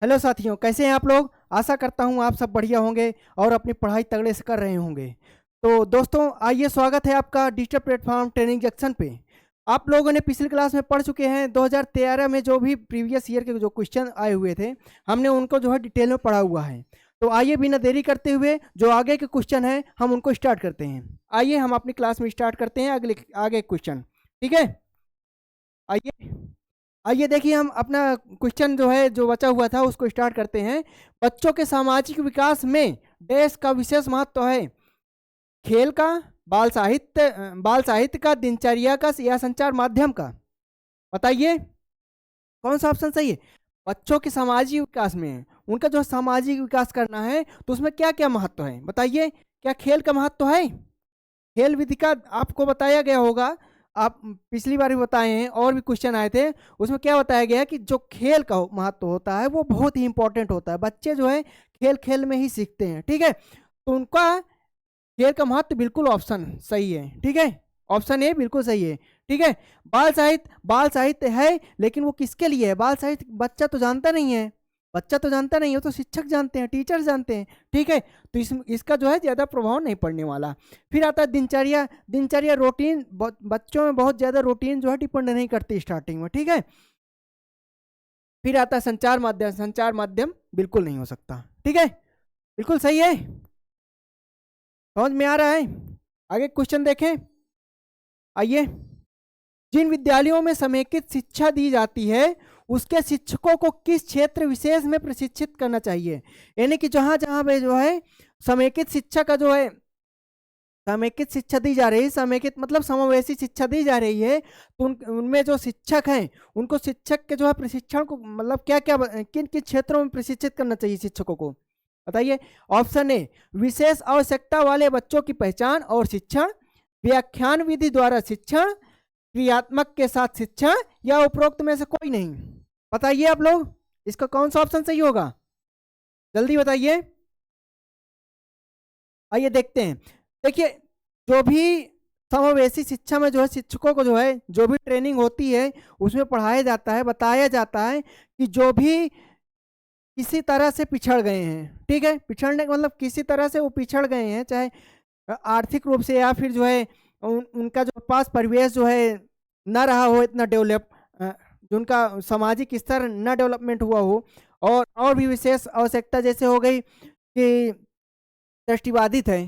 Hello साथियों, कैसे हैं आप लोग। आशा करता हूं आप सब बढ़िया होंगे और अपनी पढ़ाई तगड़े से कर रहे होंगे। तो दोस्तों, आइए, स्वागत है आपका डिजिटल प्लेटफॉर्म ट्रेनिंग जंक्शन पे। आप लोगों ने पिछली क्लास में पढ़ चुके हैं 2013 में जो भी प्रीवियस ईयर के जो क्वेश्चन आए हुए थे, हमने उनको जो है डिटेल में पढ़ा हुआ है। तो आइए बिना देरी करते हुए जो आगे के क्वेश्चन हैं हम उनको स्टार्ट करते हैं। आइए हम अपनी क्लास में स्टार्ट करते हैं आगे क्वेश्चन। ठीक है, आइए। आइए देखिए, हम अपना क्वेश्चन जो है जो बचा हुआ था उसको स्टार्ट करते हैं। बच्चों के सामाजिक विकास में देश का विशेष महत्व है। खेल का, बाल साहित्य का, दिनचर्या का या संचार माध्यम का। बताइए कौन सा ऑप्शन सही है। बच्चों के सामाजिक विकास में उनका जो सामाजिक विकास करना है तो उसमें क्या क्या महत्व है बताइए। क्या खेल का महत्व है। खेल विधि का आपको बताया गया होगा, आप पिछली बार भी बताए हैं और भी क्वेश्चन आए थे, उसमें क्या बताया गया कि जो खेल का महत्व होता है वो बहुत ही इंपॉर्टेंट होता है। बच्चे जो है खेल खेल में ही सीखते हैं। ठीक है, तो उनका खेल का महत्व बिल्कुल ऑप्शन सही है। ठीक है, ऑप्शन ए बिल्कुल सही है। ठीक है, बाल साहित्य है, लेकिन वो किसके लिए है। बाल साहित्य बच्चा तो जानता नहीं है, बच्चा तो जानता नहीं है, तो शिक्षक जानते हैं, टीचर्स जानते हैं। ठीक है, तो इसका जो है ज़्यादा प्रभाव नहीं पड़ने वाला। फिर आता है दिनचर्या। दिनचर्या रूटीन, बच्चों में बहुत ज़्यादा रूटीन जो है डिपेंड नहीं करती स्टार्टिंग में। ठीक है, फिर आता है संचार माध्यम। संचार माध्यम बिल्कुल नहीं हो सकता। ठीक है, बिल्कुल सही है, समझ में आ रहा है। आगे क्वेश्चन देखें, आइए। जिन विद्यालयों में समेकित शिक्षा दी जाती है उसके शिक्षकों को किस क्षेत्र विशेष में प्रशिक्षित करना चाहिए। यानी कि जहां जहां पे जो है समेकित शिक्षा का जो है समेकित शिक्षा दी जा रही है, समेकित मतलब समावेशी शिक्षा दी जा रही है, तो उनमें जो शिक्षक हैं उनको शिक्षक के जो है प्रशिक्षण को मतलब क्या क्या किन किन क्षेत्रों में प्रशिक्षित करना चाहिए शिक्षकों को। बताइए। ऑप्शन ए, विशेष आवश्यकता वाले बच्चों की पहचान और शिक्षण, व्याख्यान विधि द्वारा शिक्षण, क्रियात्मक के साथ शिक्षण, या उपरोक्त में से कोई नहीं। बताइए आप लोग, इसका कौन सा ऑप्शन सही होगा, जल्दी बताइए। आइए देखते हैं। देखिए, जो भी समावेशी शिक्षा में जो है शिक्षकों को जो है जो भी ट्रेनिंग होती है उसमें पढ़ाया जाता है, बताया जाता है कि जो भी किसी तरह से पिछड़ गए हैं। ठीक है, पिछड़ने का मतलब किसी तरह से वो पिछड़ गए हैं, चाहे आर्थिक रूप से या फिर जो है उनका जो पास परिवेश जो है ना रहा हो इतना डेवलप, जो उनका सामाजिक स्तर ना डेवलपमेंट हुआ हो, और भी विशेष आवश्यकता जैसे हो गई कि दृष्टिबाधित है,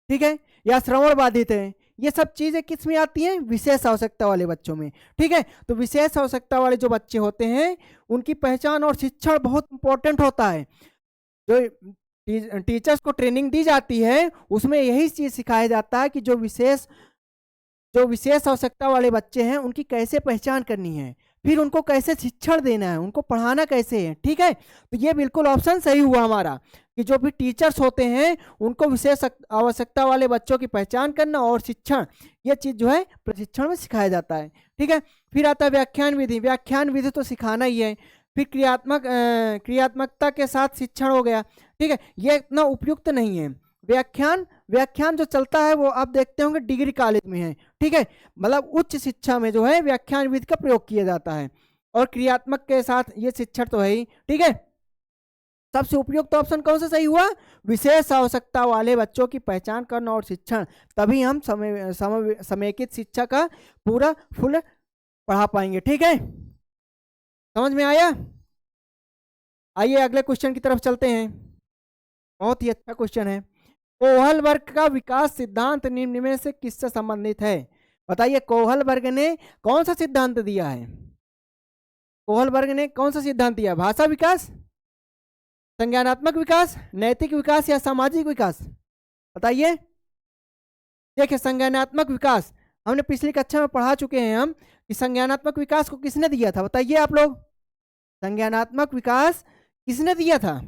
ठीक है, या श्रवण बाधित है। ये सब चीज़ें किस में आती हैं, विशेष आवश्यकता वाले बच्चों में। ठीक है, तो विशेष आवश्यकता वाले जो बच्चे होते हैं उनकी पहचान और शिक्षण बहुत इंपॉर्टेंट होता है। जो टीचर्स को ट्रेनिंग दी जाती है उसमें यही चीज़ सिखाया जाता है कि जो विशेष आवश्यकता वाले बच्चे हैं उनकी कैसे पहचान करनी है, फिर उनको कैसे शिक्षण देना है, उनको पढ़ाना कैसे है। ठीक है, तो ये बिल्कुल ऑप्शन सही हुआ हमारा कि जो भी टीचर्स होते हैं उनको विशेष आवश्यकता वाले बच्चों की पहचान करना और शिक्षण, ये चीज़ जो है प्रशिक्षण में सिखाया जाता है। ठीक है, फिर आता है व्याख्यान विधि। व्याख्यान विधि तो सिखाना ही है। फिर क्रियात्मकता के साथ शिक्षण हो गया। ठीक है, ये इतना उपयुक्त नहीं है। व्याख्यान जो चलता है वो आप देखते होंगे डिग्री कॉलेज में है। ठीक है, मतलब उच्च शिक्षा में जो है व्याख्यान विधि का प्रयोग किया जाता है, और क्रियात्मक के साथ ये शिक्षण तो है ही। ठीक है, सबसे उपयुक्त ऑप्शन कौन सा सही हुआ, विशेष आवश्यकता वाले बच्चों की पहचान करना और शिक्षण, तभी हम समेकित शिक्षा का पूरा फुल पढ़ा पाएंगे। ठीक है, समझ में आया। आइए अगले क्वेश्चन की तरफ चलते हैं। बहुत ही अच्छा क्वेश्चन है। कोहल वर्ग का विकास सिद्धांत निम्न में से किससे संबंधित है। बताइए, कोहल वर्ग ने कौन सा सिद्धांत दिया है। कोहल वर्ग ने कौन सा सिद्धांत दिया, भाषा विकास, संज्ञानात्मक विकास, नैतिक विकास, या सामाजिक विकास। बताइए। देखिए, संज्ञानात्मक विकास हमने पिछली कक्षा में पढ़ा चुके हैं हम कि संज्ञानात्मक विकास को किसने दिया था। बताइए आप लोग, संज्ञानात्मक विकास किसने दिया था।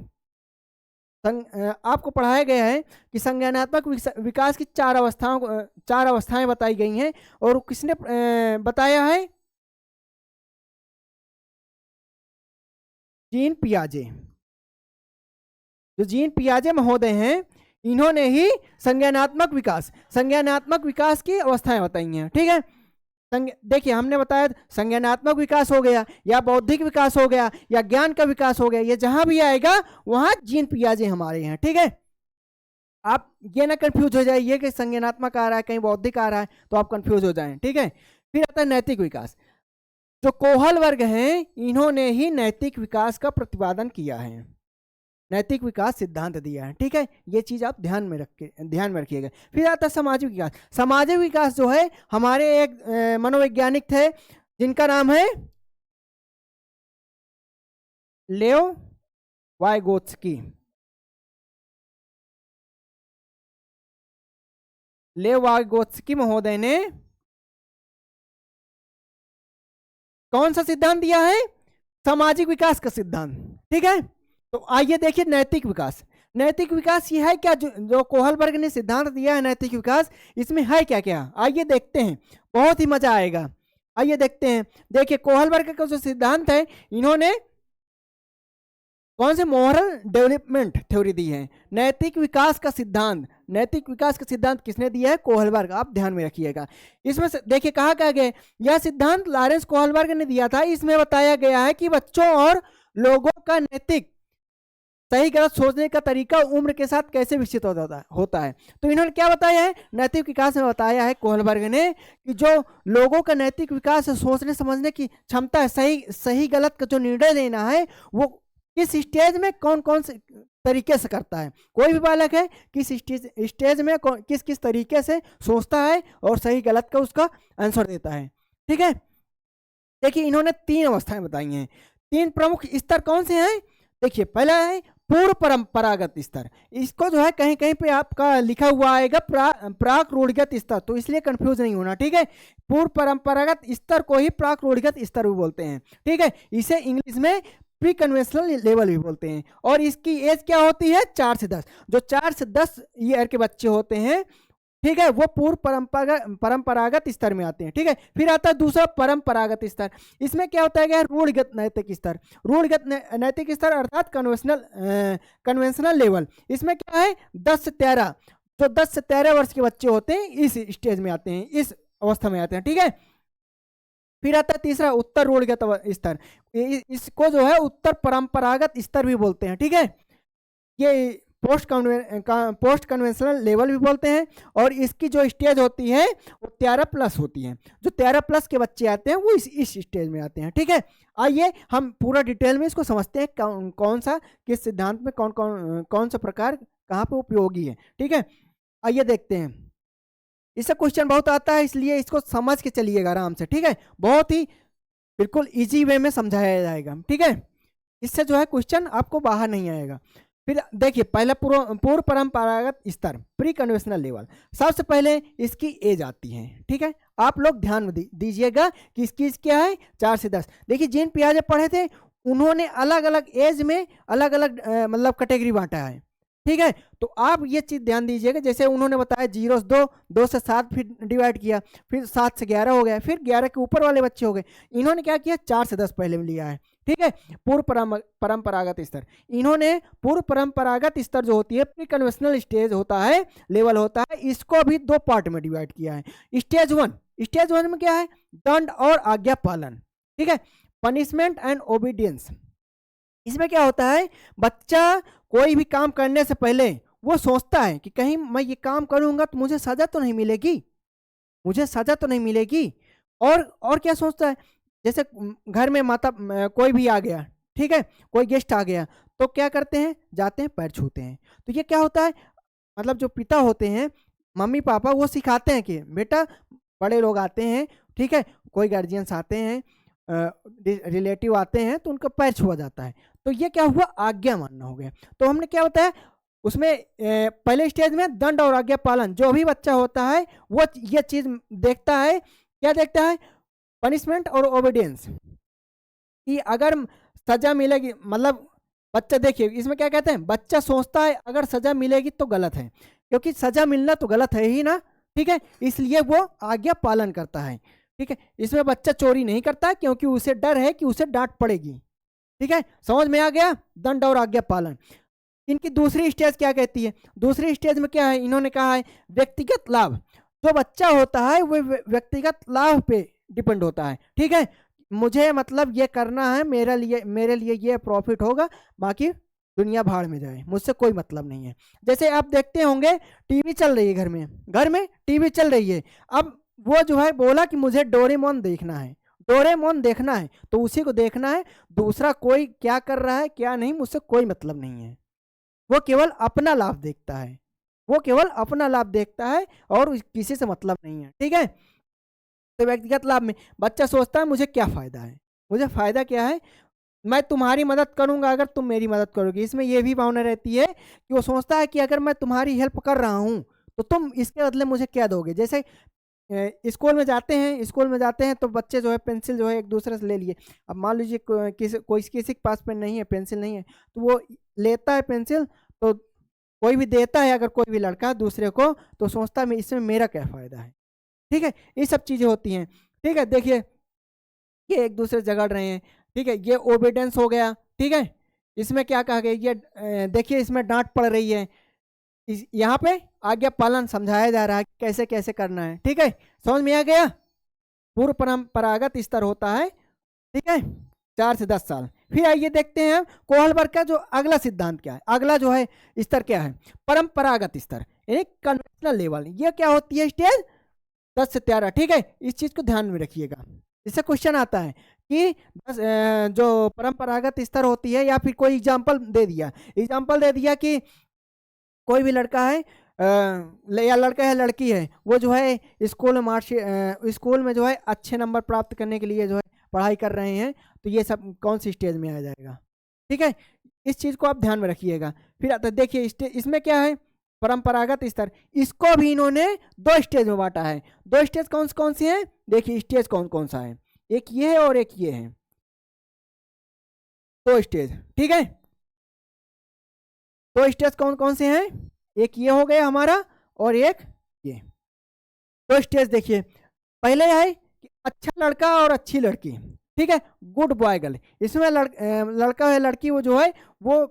आपको पढ़ाया गया है कि संज्ञानात्मक विकास की चार अवस्थाएं बताई गई हैं, और किसने बताया है, जीन पियाजे। जो जीन पियाजे महोदय हैं इन्होंने ही संज्ञानात्मक विकास की अवस्थाएं बताई हैं। ठीक है, देखिए हमने बताया संज्ञानात्मक विकास हो गया या बौद्धिक विकास हो गया या ज्ञान का विकास हो गया, ये जहां भी आएगा वहां जीन पियाजे हमारे हैं। ठीक है, आप ये ना कंफ्यूज हो जाइए कि संज्ञानात्मक आ रहा है कहीं बौद्धिक आ रहा है तो आप कंफ्यूज हो जाएं। ठीक है, फिर आता है नैतिक विकास। जो कोहल वर्ग हैं इन्होंने ही नैतिक विकास का प्रतिपादन किया है, नैतिक विकास सिद्धांत दिया है। ठीक है, ये चीज आप ध्यान में रखिएगा। फिर आता है सामाजिक विकास। सामाजिक विकास जो है हमारे एक मनोवैज्ञानिक थे जिनका नाम है लेओ वाइगोत्स्की। लेओ वाइगोत्स्की महोदय ने कौन सा सिद्धांत दिया है? सामाजिक विकास का सिद्धांत। ठीक है, तो आइए देखिए नैतिक विकास। नैतिक विकास ये है क्या जो कोहल वर्ग ने सिद्धांत दिया है नैतिक विकास, इसमें है क्या क्या? आइए देखते हैं, बहुत ही मजा आएगा। आइए देखते हैं। देखिए कोहल वर्ग का जो सिद्धांत है इन्होंने कौन से मोरल डेवलपमेंट थ्योरी दी है, नैतिक विकास का सिद्धांत। नैतिक विकास का सिद्धांत किसने दिया है? कोहलबर्ग। आप ध्यान में रखिएगा। इसमें देखिए कहा क्या गया, यह सिद्धांत लॉरेंस कोहलबर्ग ने दिया था। इसमें बताया गया है कि बच्चों और लोगों का नैतिक सही गलत सोचने का तरीका उम्र के साथ कैसे विकसित होता है। तो इन्होंने क्या बताया है? नैतिक विकास में बताया है कोहलबर्ग ने कि जो लोगों का नैतिक विकास है, सोचने समझने की क्षमता है, सही गलत का जो निर्णय लेना है वो किस स्टेज में कौन कौन से तरीके से करता है। कोई भी बालक है किस स्टेज में किस किस तरीके से सोचता है और सही गलत का उसका आंसर देता है। ठीक है, देखिए इन्होंने 3 अवस्थाएं बताई हैं। 3 प्रमुख स्तर कौन से हैं? देखिए पहला है पूर्व परंपरागत स्तर। इसको जो है कहीं कहीं पे आपका लिखा हुआ आएगा प्राक रूढ़िगत स्तर, तो इसलिए कंफ्यूज नहीं होना। ठीक है, पूर्व परंपरागत स्तर को ही प्राक रूढ़िगत स्तर भी बोलते हैं। ठीक है, इसे इंग्लिश में प्री कन्वेंशनल लेवल भी बोलते हैं। और इसकी एज क्या होती है? 4 से 10। जो 4 से 10 ईयर के बच्चे होते हैं, ठीक है, वो पूर्व परंपरागत स्तर में आते हैं। ठीक है, फिर आता है दूसरा परंपरागत स्तर। इसमें क्या होता है? रूढ़िगत नैतिक स्तर। रूढ़िगत नैतिक स्तर अर्थात कन्वेंशनल लेवल। इसमें क्या है? 10 से 13, जो 10 से 13 वर्ष के बच्चे होते हैं इस स्टेज में आते हैं, इस अवस्था में आते हैं। ठीक है, फिर आता है तीसरा उत्तर रूढ़िगत स्तर। इसको जो है उत्तर परंपरागत स्तर भी बोलते हैं। ठीक है, ये पोस्ट कन्वेंशनल लेवल भी बोलते हैं। और इसकी जो स्टेज होती है वो 13+ होती है। जो 13+ के बच्चे आते हैं वो इस स्टेज में आते हैं। ठीक है, आइए हम पूरा डिटेल में इसको समझते हैं कौन सा किस सिद्धांत में कौन सा प्रकार कहाँ पे उपयोगी है। ठीक है, आइए देखते हैं। इससे क्वेश्चन बहुत आता है, इसलिए इसको समझ के चलिएगा आराम से। ठीक है, बहुत ही बिल्कुल इजी वे में समझाया जाएगा। ठीक है, इससे जो है क्वेश्चन आपको बाहर नहीं आएगा। फिर देखिए पहला पूर्व परंपरागत स्तर प्री कन्वेंशनल लेवल। सबसे पहले इसकी एज आती है। ठीक है, आप लोग ध्यान दीजिएगा कि इसकी एज क्या है? 4 से 10। देखिए जिन पियाजे पढ़े थे उन्होंने अलग अलग एज में अलग अलग मतलब कैटेगरी बांटा है। ठीक है, तो आप ये चीज ध्यान दीजिएगा। जैसे उन्होंने बताया 0 से 2, 2 से 7 फिर डिवाइड किया, फिर 7 से 11 हो गया, फिर 11 के ऊपर वाले बच्चे हो गए। इन्होंने क्या किया? 4 से 10 पहले में लिया है। ठीक है, पूर्व परंपरागत स्तर। इन्होंने पूर्व परंपरागत स्तर जो होती है प्री कन्वेंशनल स्टेज होता है, लेवल होता है, इसको भी 2 पार्ट में डिवाइड किया है। स्टेज 1 में क्या है? दंड और आज्ञा पालन। ठीक है, पनिशमेंट एंड ओबीडियंस। इसमें क्या होता है? बच्चा कोई भी काम करने से पहले वो सोचता है कि कहीं मैं ये काम करूंगा तो मुझे सजा तो नहीं मिलेगी, और क्या सोचता है? जैसे घर में कोई भी आ गया, ठीक है, कोई गेस्ट आ गया तो क्या करते हैं? जाते हैं, पैर छूते हैं। तो ये क्या होता है? मतलब जो पिता होते हैं, मम्मी पापा, वो सिखाते हैं कि बेटा बड़े लोग आते हैं, ठीक है, कोई गार्जियंस आते हैं, रिलेटिव आते हैं तो उनका पैर छुआ जाता है। तो ये क्या हुआ? आज्ञा मानना हो गया। तो हमने क्या बताया उसमें पहले स्टेज में दंड और आज्ञा पालन। जो भी बच्चा होता है वो ये चीज देखता है। क्या देखता है? पनिशमेंट और ओबीडियंस, कि अगर सजा मिलेगी, मतलब बच्चा, देखिए इसमें क्या कहते हैं? बच्चा सोचता है अगर सजा मिलेगी तो गलत है, क्योंकि सजा मिलना तो गलत है ही ना। ठीक है, इसलिए वो आज्ञा पालन करता है। ठीक है, इसमें बच्चा चोरी नहीं करता क्योंकि उसे डर है कि उसे डांट पड़ेगी। ठीक है, समझ में आ गया? दंड और आज्ञा पालन। इनकी दूसरी स्टेज क्या कहती है? दूसरी स्टेज में क्या है? इन्होंने कहा है व्यक्तिगत लाभ। जो बच्चा होता है वो व्यक्तिगत लाभ पे डिपेंड होता है। ठीक है, मुझे मतलब ये करना है, मेरे लिए ये प्रॉफिट होगा, बाकी दुनिया भाड़ में जाए, मुझसे कोई मतलब नहीं है। जैसे आप देखते होंगे टीवी चल रही है घर में टीवी चल रही है। अब वो जो है बोला कि मुझे डोरेमोन देखना है, डोरेमोन देखना है, तो उसी को देखना है। दूसरा कोई क्या कर रहा है क्या नहीं, मुझसे कोई मतलब नहीं है। वो केवल अपना लाभ देखता है, वो केवल अपना लाभ देखता है और किसी से मतलब नहीं है। ठीक है, तो व्यक्तिगत लाभ में बच्चा सोचता है मुझे क्या फायदा है, मुझे फायदा क्या है, मैं तुम्हारी मदद करूंगा अगर तुम मेरी मदद करोगी। इसमें यह भी भावना रहती है कि वो सोचता है कि अगर मैं तुम्हारी हेल्प कर रहा हूं तो तुम इसके बदले मुझे क्या दोगे। जैसे स्कूल में जाते हैं तो बच्चे जो है पेंसिल जो है एक दूसरे से ले लिए। अब मान लीजिए किसी के पास पेन नहीं है, पेंसिल नहीं है, तो वो लेता है पेंसिल, तो कोई भी देता है अगर कोई भी लड़का दूसरे को, तो सोचता है इसमें मेरा क्या फ़ायदा है। ठीक है, ये सब चीज़ें होती हैं। ठीक है, देखिए ये एक दूसरे से झगड़ रहे हैं। ठीक है, ये ओबीडेंस हो गया। ठीक है, इसमें क्या कहा गया, ये देखिए इसमें डांट पड़ रही है, यहाँ पे आज्ञा पालन समझाया जा रहा है कैसे कैसे करना है। ठीक है, समझ में आ गया। पूर्व परंपरागत स्तर होता है, ठीक है, 4 से 10 साल। फिर आइए देखते हैं कोहलबर्ग का जो अगला सिद्धांत क्या है, अगला जो है स्तर क्या है, परंपरागत स्तर यानी कन्वेंशनल लेवल। ये क्या होती है स्टेज 10 से 13। ठीक है, इस चीज को ध्यान में रखिएगा, इससे क्वेश्चन आता है कि जो परंपरागत स्तर होती है, या फिर कोई एग्जाम्पल दे दिया कि कोई भी लड़का है या लड़का है लड़की है, वो जो है स्कूल में जो है अच्छे नंबर प्राप्त करने के लिए जो है पढ़ाई कर रहे हैं, तो ये सब कौन सी स्टेज में आ जाएगा। ठीक है, इस चीज़ को आप ध्यान में रखिएगा। फिर आता देखिए इसमें क्या है, परंपरागत स्तर, इसको भी इन्होंने 2 स्टेज में बांटा है। 2 स्टेज कौन सी हैं, देखिए स्टेज कौन कौन सा है, एक ये है और एक ये है, 2 स्टेज। ठीक है, 2 स्टेज कौन कौन से हैं, एक ये हो गया हमारा और एक ये। 2 स्टेज देखिए, पहले है कि अच्छा लड़का और अच्छी लड़की। ठीक है, गुड बॉय गर्ल। इसमें लड़का है लड़की वो जो है वो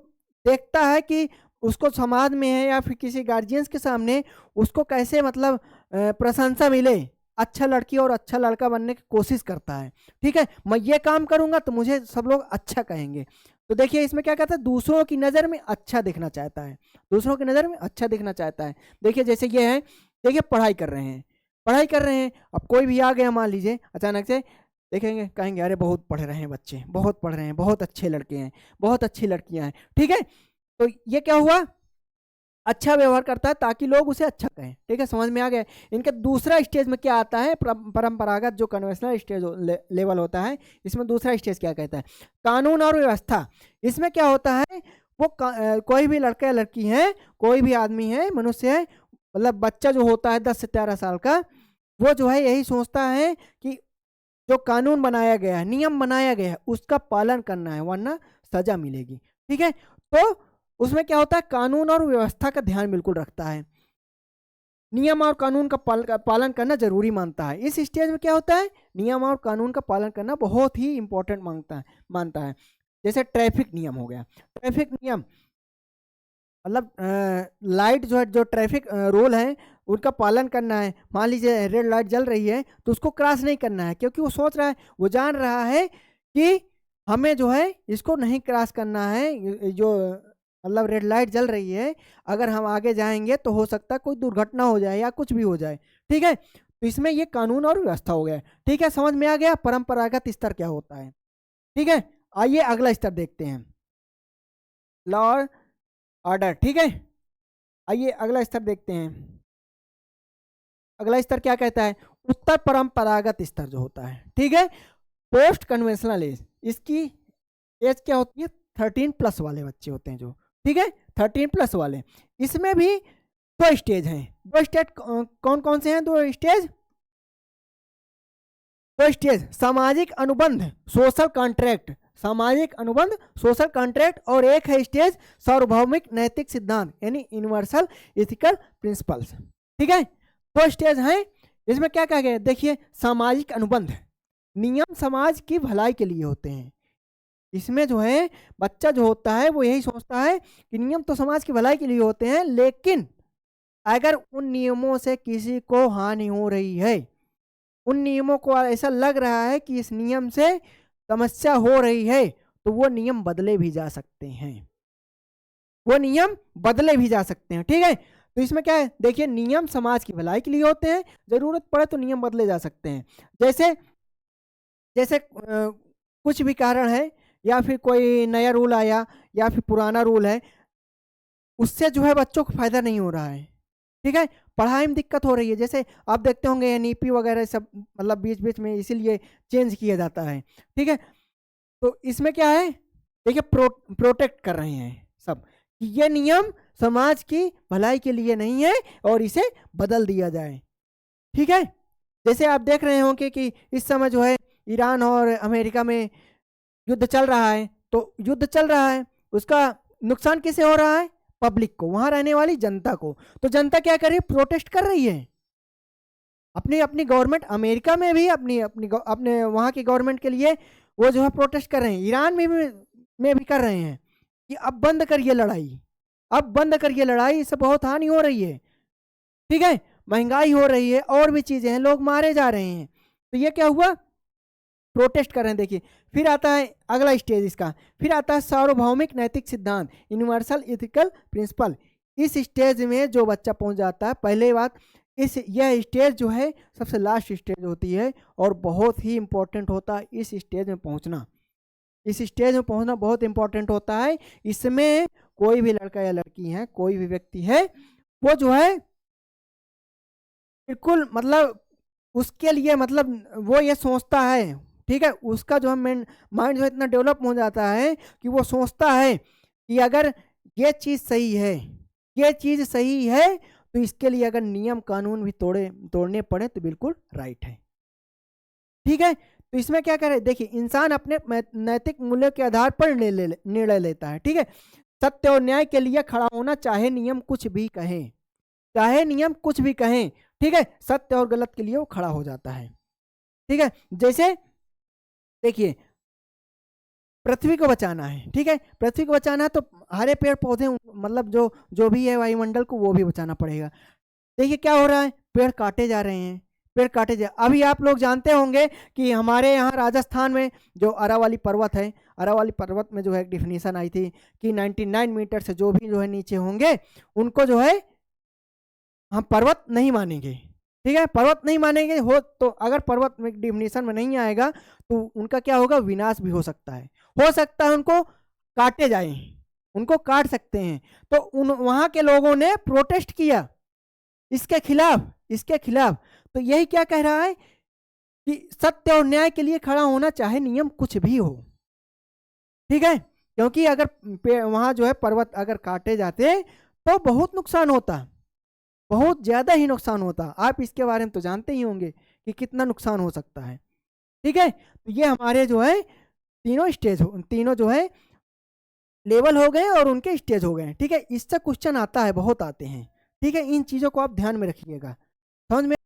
देखता है कि उसको समाज में है या फिर किसी गार्जियंस के सामने उसको कैसे मतलब प्रशंसा मिले, अच्छा लड़की और अच्छा लड़का बनने की कोशिश करता है। ठीक है, मैं ये काम करूंगा तो मुझे सब लोग अच्छा कहेंगे। तो देखिए इसमें क्या कहता है, दूसरों की नज़र में अच्छा दिखना चाहता है, दूसरों की नज़र में अच्छा दिखना चाहता है। देखिए जैसे ये है, देखिए पढ़ाई कर रहे हैं, अब कोई भी आ गया मान लीजिए अचानक से, देखेंगे कहेंगे अरे बहुत पढ़ रहे हैं बच्चे, बहुत पढ़ रहे हैं, बहुत अच्छे लड़के हैं, बहुत अच्छी लड़कियां हैं। ठीक है, तो ये क्या हुआ, अच्छा व्यवहार करता है ताकि लोग उसे अच्छा कहें। ठीक है, समझ में आ गया। इनके दूसरा स्टेज में क्या आता है, परंपरागत जो कन्वेंशनल स्टेज लेवल होता है, इसमें दूसरा स्टेज क्या कहता है, कानून और व्यवस्था। इसमें क्या होता है, वो कोई भी लड़का या लड़की है, कोई भी आदमी है, मनुष्य है, मतलब बच्चा जो होता है 10 से 13 साल का, वो जो है यही सोचता है कि जो कानून बनाया गया है, नियम बनाया गया है, उसका पालन करना है वरना सजा मिलेगी। ठीक है, तो उसमें क्या होता है, कानून और व्यवस्था का ध्यान बिल्कुल रखता है, नियम और कानून का पालन करना जरूरी मानता है। इस स्टेज में क्या होता है, नियम और कानून का पालन करना बहुत ही इंपॉर्टेंट मानता है। जैसे ट्रैफिक नियम हो गया, ट्रैफिक नियम मतलब लाइट जो है, जो ट्रैफिक रूल है उनका पालन करना है। मान लीजिए रेड लाइट जल रही है तो उसको क्रॉस नहीं करना है, क्योंकि वो सोच रहा है, वो जान रहा है कि हमें जो है इसको नहीं क्रॉस करना है। जो मतलब रेड लाइट जल रही है, अगर हम आगे जाएंगे तो हो सकता है कोई दुर्घटना हो जाए या कुछ भी हो जाए। ठीक है, तो इसमें ये कानून और व्यवस्था हो गया। ठीक है, समझ में आ गया परंपरागत स्तर क्या होता है। ठीक है, आइए अगला स्तर देखते हैं, लॉ और ऑर्डर। ठीक है, आइए अगला स्तर देखते हैं। अगला स्तर क्या कहता है, उत्तर परंपरागत स्तर जो होता है। ठीक है, पोस्ट कन्वेंशनल एज, इसकी एज क्या होती है, 13+ वाले बच्चे होते हैं जो। ठीक है, 13+ वाले, इसमें भी 2 स्टेज हैं। 2 स्टेज कौन कौन से हैं, 2 स्टेज, 2 स्टेज, सामाजिक अनुबंध सोशल कॉन्ट्रैक्ट, सामाजिक अनुबंध सोशल कॉन्ट्रैक्ट, और एक है स्टेज सार्वभौमिक नैतिक सिद्धांत यानी यूनिवर्सल एथिकल प्रिंसिपल्स। ठीक है, 2 स्टेज हैं। इसमें क्या कहा गया, देखिए सामाजिक अनुबंध, नियम समाज की भलाई के लिए होते हैं। इसमें जो है बच्चा जो होता है वो यही सोचता है कि नियम तो समाज की भलाई के लिए होते हैं, लेकिन अगर उन नियमों से किसी को हानि हो रही है उन नियमों को ऐसा लग रहा है कि इस नियम से समस्या हो रही है, तो वो नियम बदले भी जा सकते हैं, वो नियम बदले भी जा सकते हैं। ठीक है, तो इसमें क्या है, देखिए नियम समाज की भलाई के लिए होते हैं, जरूरत पड़े तो नियम बदले जा सकते हैं। जैसे जैसे कुछ भी कारण है, या फिर कोई नया रूल आया, या फिर पुराना रूल है, उससे जो है बच्चों को फायदा नहीं हो रहा है। ठीक है, पढ़ाई में दिक्कत हो रही है। जैसे आप देखते होंगे एनईपी वगैरह सब, मतलब बीच बीच में इसीलिए चेंज किया जाता है। ठीक है, तो इसमें क्या है, देखिए प्रोटेक्ट कर रहे हैं सब कि ये नियम समाज की भलाई के लिए नहीं है और इसे बदल दिया जाए। ठीक है, जैसे आप देख रहे होंगे कि इस समय जो है ईरान और अमेरिका में युद्ध चल रहा है, तो युद्ध चल रहा है, उसका नुकसान किसे हो रहा है, पब्लिक को, वहां रहने वाली जनता को। तो जनता क्या कर रही है, प्रोटेस्ट कर रही है अपनी अपनी गवर्नमेंट, अमेरिका में भी अपनी अपनी अपने वहां की गवर्नमेंट के लिए वो जो है प्रोटेस्ट कर रहे हैं, ईरान में भी कर रहे हैं कि अब बंद करिए लड़ाई, अब बंद करिए लड़ाई, इससे बहुत हानि हो रही है। ठीक है, महंगाई हो रही है और भी चीजें हैं, लोग मारे जा रहे हैं, तो ये क्या हुआ, प्रोटेस्ट कर रहे हैं। देखिए फिर आता है अगला स्टेज इसका, फिर आता है सार्वभौमिक नैतिक सिद्धांत, यूनिवर्सल इथिकल प्रिंसिपल। इस स्टेज में जो बच्चा पहुंच जाता है, पहले बात यह स्टेज जो है सबसे लास्ट स्टेज होती है और बहुत ही इंपॉर्टेंट होता है इस स्टेज में पहुंचना। इस स्टेज में पहुंचना बहुत इंपॉर्टेंट होता है। इसमें कोई भी लड़का या लड़की है, कोई भी व्यक्ति है, वो जो है बिल्कुल मतलब उसके लिए मतलब वो ये सोचता है, ठीक है, उसका जो है माइंड जो है इतना डेवलप हो जाता है कि वो सोचता है कि अगर ये चीज़ सही है, ये चीज़ सही है, तो इसके लिए अगर नियम कानून भी तोड़ने पड़े तो बिल्कुल राइट है। ठीक है, तो इसमें क्या करे, देखिए इंसान अपने नैतिक मूल्यों के आधार पर निर्णय लेता है। ठीक है, सत्य और न्याय के लिए खड़ा होना, चाहे नियम कुछ भी कहें, चाहे नियम कुछ भी कहें। ठीक है, सत्य और गलत के लिए वो खड़ा हो जाता है। ठीक है, जैसे देखिए पृथ्वी को बचाना है, ठीक है, पृथ्वी को बचाना है तो हरे पेड़ पौधे मतलब जो जो भी है वायुमंडल को वो भी बचाना पड़ेगा। देखिए क्या हो रहा है, पेड़ काटे जा रहे हैं, पेड़ काटे जा, अभी आप लोग जानते होंगे कि हमारे यहाँ राजस्थान में जो अरावली पर्वत है, अरावली पर्वत में जो है एक डिफिनीशन आई थी कि 99 मीटर से जो भी जो है नीचे होंगे उनको जो है हम पर्वत नहीं मानेंगे। ठीक है, पर्वत नहीं मानेंगे हो, तो अगर पर्वत में डिफिनीशन में नहीं आएगा तो उनका क्या होगा, विनाश भी हो सकता है उनको काटे जाए, उनको काट सकते हैं। तो वहां के लोगों ने प्रोटेस्ट किया इसके खिलाफ। तो यही क्या कह रहा है कि सत्य और न्याय के लिए खड़ा होना, चाहे नियम कुछ भी हो। ठीक है, क्योंकि अगर वहां जो है पर्वत अगर काटे जाते तो बहुत नुकसान होता, बहुत ज्यादा ही नुकसान होता। आप इसके बारे में तो जानते ही होंगे कि कितना नुकसान हो सकता है। ठीक है, तो ये हमारे जो है तीनों स्टेज तीनों जो है लेवल हो गए और उनके स्टेज हो गए। ठीक है, इससे क्वेश्चन आता है, बहुत आते हैं। ठीक है, इन चीजों को आप ध्यान में रखिएगा, समझ में।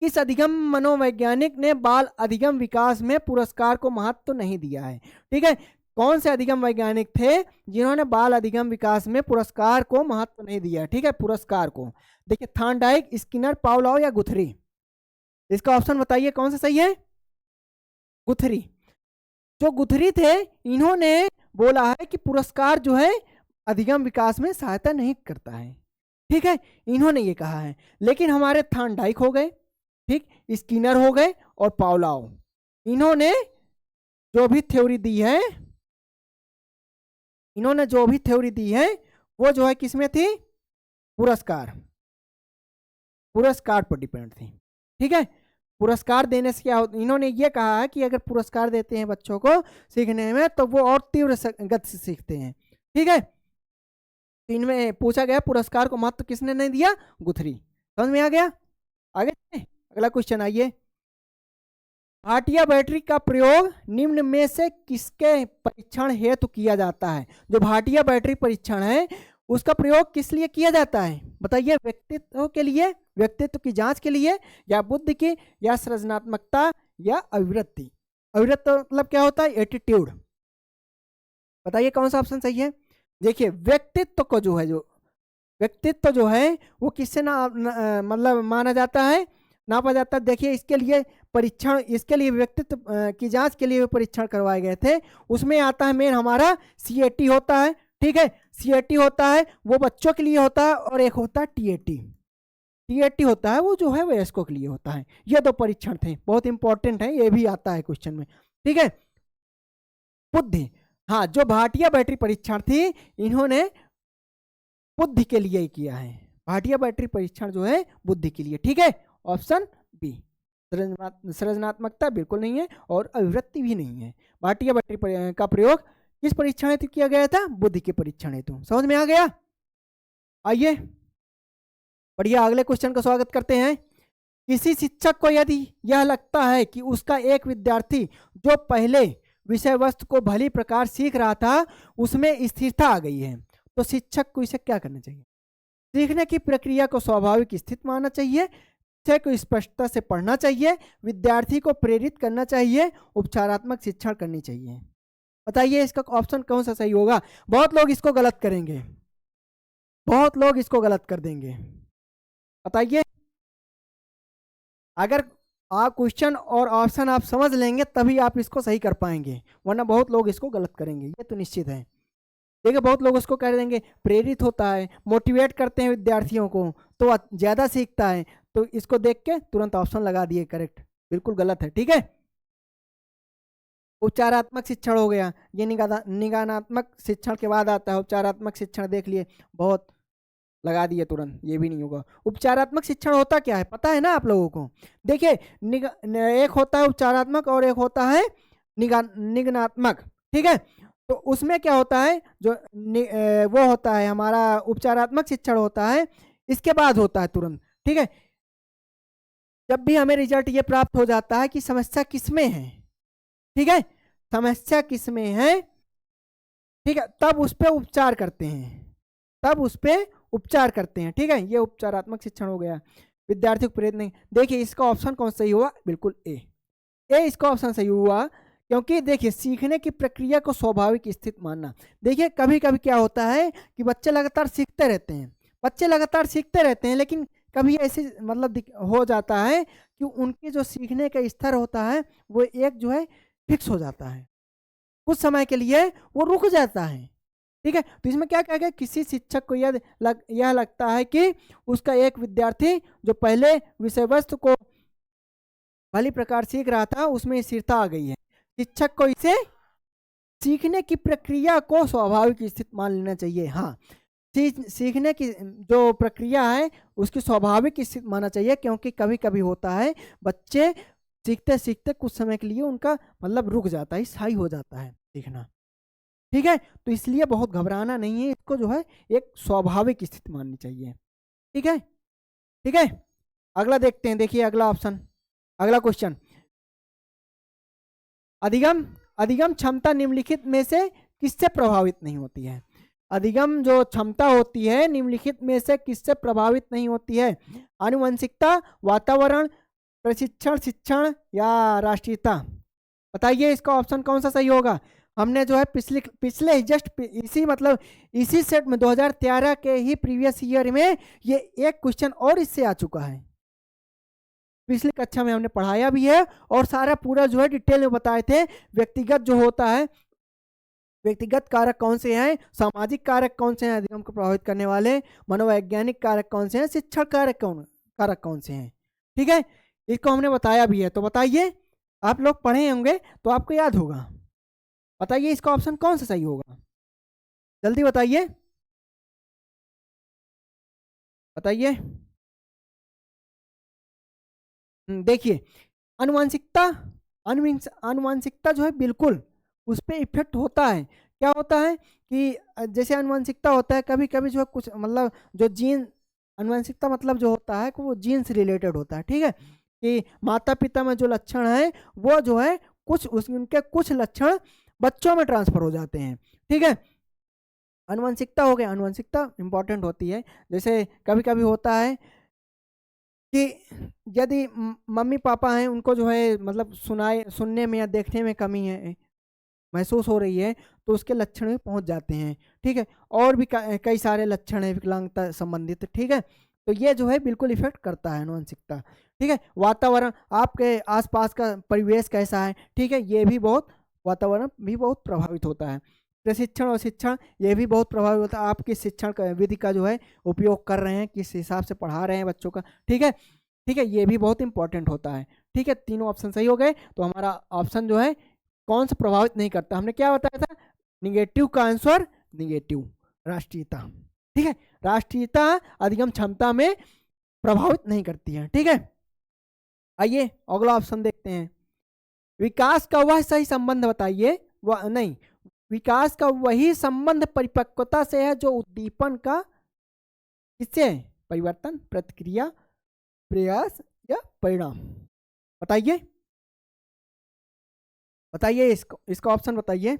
इस अधिगम मनोवैज्ञानिक ने बाल अधिगम विकास में पुरस्कार को महत्व तो नहीं दिया है। ठीक है, कौन से अधिगम वैज्ञानिक थे जिन्होंने बाल अधिगम विकास में पुरस्कार को महत्व नहीं दिया। ठीक है, पुरस्कार को देखिए थार्नडाइक, स्किनर, पावलोव या गुथरी। इसका ऑप्शन बताइए कौन सा सही है, गुथरी। जो गुथरी थे इन्होंने बोला है कि पुरस्कार जो है अधिगम विकास में सहायता नहीं करता है। ठीक है, इन्होंने ये कहा है। लेकिन हमारे थार्नडाइक हो गए, ठीक, स्किनर हो गए और पावलोव, इन्होंने जो भी थ्योरी दी है, इन्होंने जो भी थ्योरी दी है वो जो है किसमें थी, पुरस्कार पर डिपेंड थी। ठीक है, पुरस्कार देने से क्या होता, इन्होंने ये कहा है कि अगर पुरस्कार देते हैं बच्चों को सीखने में तो वो और तीव्र गति से सीखते हैं। ठीक है, इनमें पूछा गया पुरस्कार को महत्व किसने नहीं दिया, गुथरी। समझ में आ गया। आगे अगला क्वेश्चन आइए, भाटिया बैटरी का प्रयोग निम्न में से किसके परीक्षण हेतु किया जाता है। जो भाटिया बैटरी परीक्षण है उसका प्रयोग किस लिए किया जाता है बताइए, व्यक्तित्व के लिए, व्यक्तित्व की जांच के लिए, या बुद्धि की, या सृजनात्मकता, या अभिवृत्ति। अभिवृत्ति मतलब क्या होता है, एटीट्यूड। बताइए कौन सा ऑप्शन सही है। देखिए व्यक्तित्व को जो है, जो व्यक्तित्व जो है वो किससे मतलब माना जाता है, नापा जाता है। देखिए इसके लिए परीक्षण, इसके लिए व्यक्तित्व की जांच के लिए परीक्षण करवाए गए थे। उसमें आता है मेन हमारा CAT होता है, ठीक है, CAT होता है वो बच्चों के लिए होता है, और एक होता है TAT होता है वो जो है वयस्कों के लिए होता है। ये दो परीक्षण थे, बहुत इंपॉर्टेंट है, ये भी आता है क्वेश्चन में, ठीक है। बुद्धि, हाँ, जो भाटिया बैटरी परीक्षण थी इन्होंने बुद्धि के लिए ही किया है। भाटिया बैटरी परीक्षण जो है बुद्धि के लिए, ठीक है। ऑप्शन बी, सृजनात्मकता बिल्कुल नहीं है और अभिवृत्ति भी नहीं है। भाटिया बैटरी का प्रयोग किस परीक्षण हेतु किया गया था? बुद्धि के परीक्षण हेतु। समझ में आ गया? आइए बढ़िया, अगले क्वेश्चन का स्वागत करते हैं। किसी शिक्षक को यदि यह लगता है कि उसका एक विद्यार्थी जो पहले विषय वस्तु को भली प्रकार सीख रहा था उसमें स्थिरता आ गई है, तो शिक्षक को इसे क्या करना चाहिए? सीखने की प्रक्रिया को स्वाभाविक स्थित मानना चाहिए, विषय को स्पष्टता से पढ़ना चाहिए, विद्यार्थी को प्रेरित करना चाहिए, उपचारात्मक शिक्षण करनी चाहिए। बताइए इसका ऑप्शन कौन सा सही होगा? बहुत लोग इसको गलत करेंगे, बहुत लोग इसको गलत कर देंगे। बताइए, अगर आप क्वेश्चन और ऑप्शन आप समझ लेंगे तभी आप इसको सही कर पाएंगे, वरना बहुत लोग इसको गलत करेंगे, ये तो निश्चित है। देखिए बहुत लोग उसको कह देंगे प्रेरित होता है, मोटिवेट करते हैं विद्यार्थियों को तो ज़्यादा सीखता है, तो इसको देख के तुरंत ऑप्शन लगा दिए करेक्ट, बिल्कुल गलत है, ठीक है। उपचारात्मक शिक्षण हो गया, ये निगानात्मक शिक्षण के बाद आता है। उपचारात्मक शिक्षण देख लिए, बहुत लगा दिए तुरंत, ये भी नहीं होगा। उपचारात्मक शिक्षण होता क्या है पता है ना आप लोगों को? देखिए एक होता है उपचारात्मक और एक होता है निगनात्मक, ठीक है। तो उसमें क्या होता है, जो वो होता है हमारा उपचारात्मक शिक्षण होता है, इसके बाद होता है तुरंत, ठीक है। जब भी हमें रिजल्ट ये प्राप्त हो जाता है कि समस्या किसमें है, ठीक है, समस्या किसमें है, ठीक है, तब उस पर उपचार करते हैं, तब उस पर उपचार करते हैं, ठीक है। ये उपचारात्मक शिक्षण हो गया। विद्यार्थी को प्रेरित नहीं, देखिए इसका ऑप्शन कौन सही हुआ? बिल्कुल ए इसका ऑप्शन सही हुआ, क्योंकि देखिए सीखने की प्रक्रिया को स्वाभाविक स्थित मानना। देखिए कभी कभी क्या होता है कि बच्चे लगातार सीखते रहते हैं, बच्चे लगातार सीखते रहते हैं, लेकिन कभी ऐसे मतलब हो जाता है कि उनके जो सीखने का स्तर होता है वो एक जो है फिक्स हो जाता है, कुछ समय के लिए वो रुक जाता है, ठीक है। तो इसमें क्या कहा गया, किसी शिक्षक को यह लगता है कि उसका एक विद्यार्थी जो पहले विषय वस्तु को भली प्रकार सीख रहा था उसमें स्थिरता आ गई है। शिक्षक को इसे सीखने की प्रक्रिया को स्वाभाविक स्थित मान लेना चाहिए। हाँ, सीखने की जो प्रक्रिया है उसकी स्वाभाविक स्थित मानना चाहिए, क्योंकि कभी कभी होता है बच्चे सीखते सीखते कुछ समय के लिए उनका मतलब रुक जाता है, स्थायी हो जाता है सीखना, ठीक है। तो इसलिए बहुत घबराना नहीं है, इसको जो है एक स्वाभाविक स्थिति माननी चाहिए, ठीक है, ठीक है। अगला देखते हैं, देखिए अगला ऑप्शन, अगला क्वेश्चन, अधिगम क्षमता निम्नलिखित में से किससे प्रभावित नहीं होती है? अधिगम जो क्षमता होती है निम्नलिखित में से किससे प्रभावित नहीं होती है? आनुवंशिकता, वातावरण, प्रशिक्षण, शिक्षण या राष्ट्रीयता? बताइए इसका ऑप्शन कौन सा सही होगा? हमने जो है पिछले जस्ट इसी सेट में 2013 के ही प्रीवियस ईयर में ये एक क्वेश्चन और इससे आ चुका है, पिछली कक्षा में हमने पढ़ाया भी है और सारा पूरा जो है डिटेल में बताए थे। व्यक्तिगत जो होता है, व्यक्तिगत कारक कौन से हैं, सामाजिक कारक कौन से हैं अधिगम को प्रभावित करने वाले, मनोवैज्ञानिक कारक कौन से हैं, शिक्षण कारक कौन से हैं, ठीक है, इसको हमने बताया भी है। तो बताइए, आप लोग पढ़े होंगे तो आपको याद होगा, बताइए इसका ऑप्शन कौन सा सही होगा? जल्दी बताइए, बताइए। देखिए अनुवांशिकता जो है बिल्कुल उस पर इफेक्ट होता है। क्या होता है कि जैसे अनुवांशिकता होता है, कभी कभी जो है कुछ मतलब जो जीन, अनुवांशिकता मतलब जो होता है वो जीन से रिलेटेड होता है, ठीक है, कि माता पिता में जो लक्षण है वो जो है उनके कुछ लक्षण बच्चों में ट्रांसफर हो जाते हैं, ठीक है। अनुवांशिकता हो गया, अनुवांशिकता इंपॉर्टेंट होती है। जैसे कभी कभी होता है कि यदि मम्मी पापा हैं उनको जो है मतलब सुनने में या देखने में कमी है महसूस हो रही है तो उसके लक्षण भी पहुंच जाते हैं, ठीक है। और भी कई सारे लक्षण हैं विकलांगता संबंधित, ठीक है। तो ये जो है बिल्कुल इफेक्ट करता है आनुवंशिकता। ठीक है, वातावरण, आपके आसपास का परिवेश कैसा है, ठीक है, ये भी बहुत, वातावरण भी बहुत प्रभावित होता है। प्रशिक्षण और शिक्षण, ये भी बहुत प्रभावित होता है, आप किस शिक्षण विधि का जो है उपयोग कर रहे हैं, किस हिसाब से पढ़ा रहे हैं बच्चों का। ठीक है, ठीक है, ये भी बहुत इंपॉर्टेंट होता है। ठीक है, तीनों ऑप्शन सही हो गए। तो हमारा ऑप्शन जो है कौन सा प्रभावित नहीं करता, हमने क्या बताया था, निगेटिव का आंसर निगेटिव, राष्ट्रीयता। ठीक है, राष्ट्रीयता अधिगम क्षमता में प्रभावित नहीं करती है। ठीक है, आइए अगला ऑप्शन देखते हैं। विकास का वह सही संबंध बताइए, वह नहीं, विकास का वही संबंध परिपक्वता से है जो उद्दीपन का, किससे है, परिवर्तन, प्रतिक्रिया, प्रयास या परिणाम। बताइए, बताइए इसका ऑप्शन बताइए।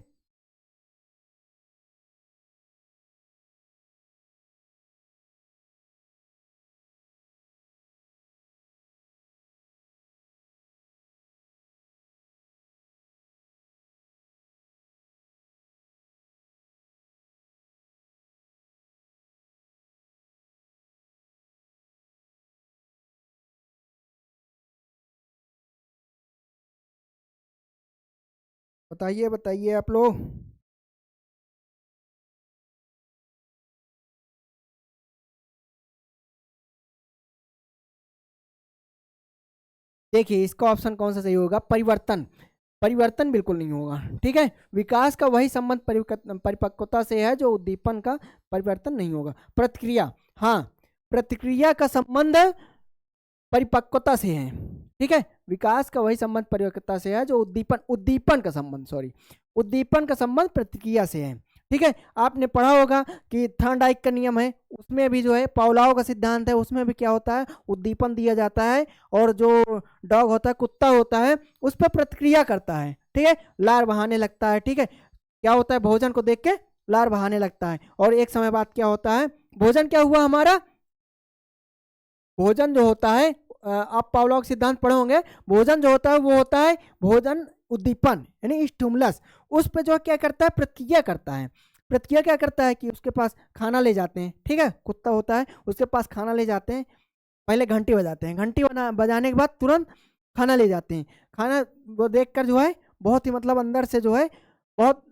बताइए बताइए आप लोग। देखिए इसका ऑप्शन कौन सा सही होगा, परिवर्तन, परिवर्तन बिल्कुल नहीं होगा। ठीक है, विकास का वही संबंध परिपक्वता से है जो उद्दीपन का, परिवर्तन नहीं होगा। प्रतिक्रिया, हाँ, प्रतिक्रिया का संबंध परिपक्वता से है। ठीक है, विकास का वही संबंध परिपक्वता से है जो उद्दीपन, उद्दीपन का संबंध, सॉरी, उद्दीपन का संबंध प्रतिक्रिया से है। ठीक है, आपने पढ़ा होगा कि थॉर्नडाइक का नियम है, उसमें भी जो है पावलोव का सिद्धांत है, उसमें भी क्या होता है, उद्दीपन दिया जाता है और जो डॉग होता है, कुत्ता होता है, उस पर प्रतिक्रिया करता है। ठीक है, लार बहाने लगता है। ठीक है, क्या होता है, भोजन को देख के लार बहाने लगता है, और एक समय बाद क्या होता है, भोजन क्या हुआ हमारा, भोजन जो होता है, आप पावलोव सिद्धांत पढ़े होंगे, भोजन जो होता है वो होता है भोजन उद्दीपन, यानी स्टिमुलस, उस पे जो क्या करता है, प्रतिक्रिया करता है। प्रतिक्रिया क्या करता है कि उसके पास खाना ले जाते हैं। ठीक है, कुत्ता होता है, उसके पास खाना ले जाते हैं, पहले घंटी बजाते हैं, घंटी बजाने के बाद तुरंत खाना ले जाते हैं। खाना वो देख कर जो है बहुत ही मतलब अंदर से जो है बहुत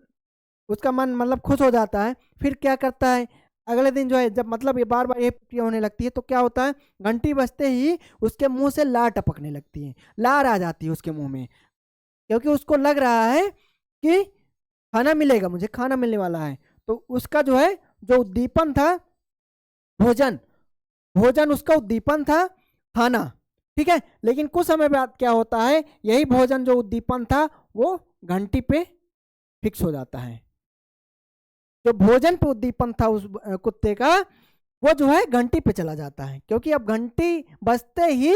उसका मन मतलब खुश हो जाता है। फिर क्या करता है, अगले दिन जो है जब मतलब ये बार बार ये प्रक्रिया होने लगती है तो क्या होता है, घंटी बजते ही उसके मुंह से लार टपकने लगती है, लार आ जाती है उसके मुंह में, क्योंकि उसको लग रहा है कि खाना मिलेगा, मुझे खाना मिलने वाला है। तो उसका जो है जो उद्दीपन था, भोजन, भोजन उसका उद्दीपन था, खाना। ठीक है, लेकिन कुछ समय बाद क्या होता है, यही भोजन जो उद्दीपन था वो घंटी पे फिक्स हो जाता है। जो भोजन पे उद्दीपन था उस कुत्ते का, वो जो है घंटी पे चला जाता है, क्योंकि अब घंटी बजते ही